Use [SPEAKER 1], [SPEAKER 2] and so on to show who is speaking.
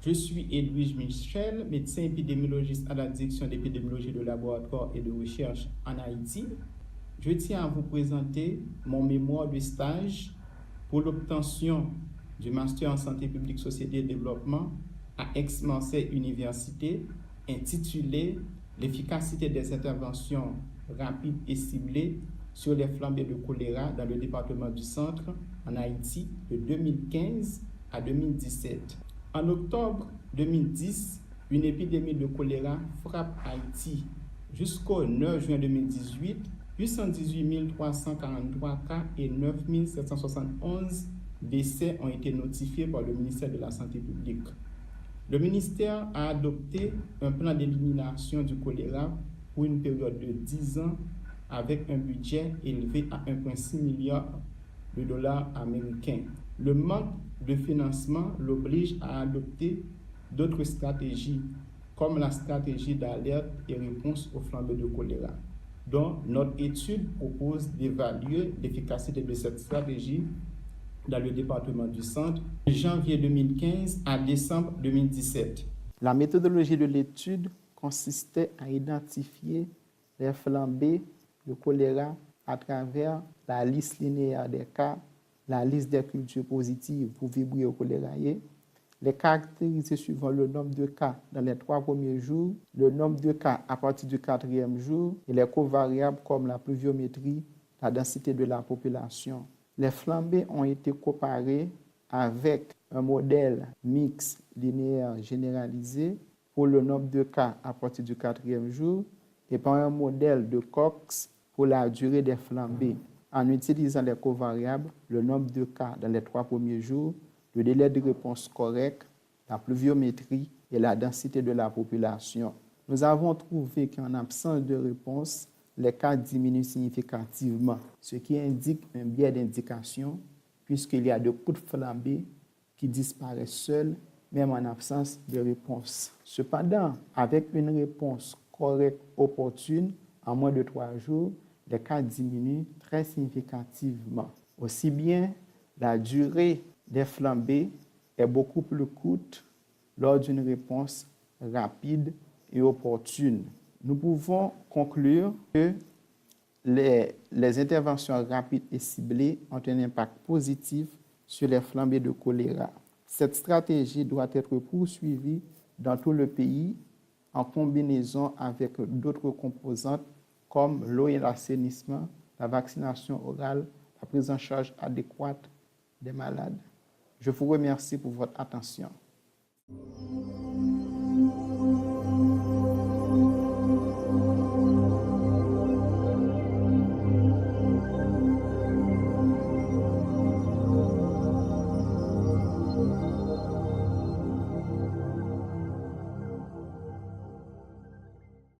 [SPEAKER 1] Je suis Edwige Michel, médecin épidémiologiste à la direction d'épidémiologie de laboratoire et de recherche en Haïti. Je tiens à vous présenter mon mémoire de stage pour l'obtention du Master en santé publique, société et développement à Aix-Marseille Université, intitulé L'efficacité des interventions rapides et ciblées sur les flambées de choléra dans le département du Centre en Haïti de 2015 à 2017. En octobre 2010, une épidémie de choléra frappe Haïti. Jusqu'au 9 juin 2018, 818 343 cas et 9 771 décès ont été notifiés par le ministère de la Santé publique. Le ministère a adopté un plan d'élimination du choléra pour une période de 10 ans avec un budget élevé à 1,6 milliard de dollars américains. Le manque de financement l'oblige à adopter d'autres stratégies, comme la stratégie d'alerte et réponse aux flambées de choléra, dont notre étude propose d'évaluer l'efficacité de cette stratégie dans le département du Centre, de janvier 2015 à décembre 2017. La méthodologie de l'étude consistait à identifier les flambées de choléra à travers la liste linéaire des cas, la liste des cultures positives pour vibrio cholérae, les caractériser suivant le nombre de cas dans les 3 premiers jours, le nombre de cas à partir du 4e jour et les covariables comme la pluviométrie, la densité de la population. Les flambées ont été comparées avec un modèle mixte linéaire généralisé pour le nombre de cas à partir du 4e jour et par un modèle de Cox pour la durée des flambées, en utilisant les covariables, le nombre de cas dans les 3 premiers jours, le délai de réponse correct, la pluviométrie et la densité de la population. Nous avons trouvé qu'en absence de réponse, les cas diminuent significativement, ce qui indique un biais d'indication, puisqu'il y a de coups de flambée qui disparaissent seuls, même en absence de réponse. Cependant, avec une réponse correcte, opportune, en moins de 3 jours, les cas diminuent très significativement. Aussi bien, la durée des flambées est beaucoup plus courte lors d'une réponse rapide et opportune. Nous pouvons conclure que les interventions rapides et ciblées ont un impact positif sur les flambées de choléra. Cette stratégie doit être poursuivie dans tout le pays en combinaison avec d'autres composantes comme l'eau et l'assainissement, la vaccination orale, la prise en charge adéquate des malades. Je vous remercie pour votre attention.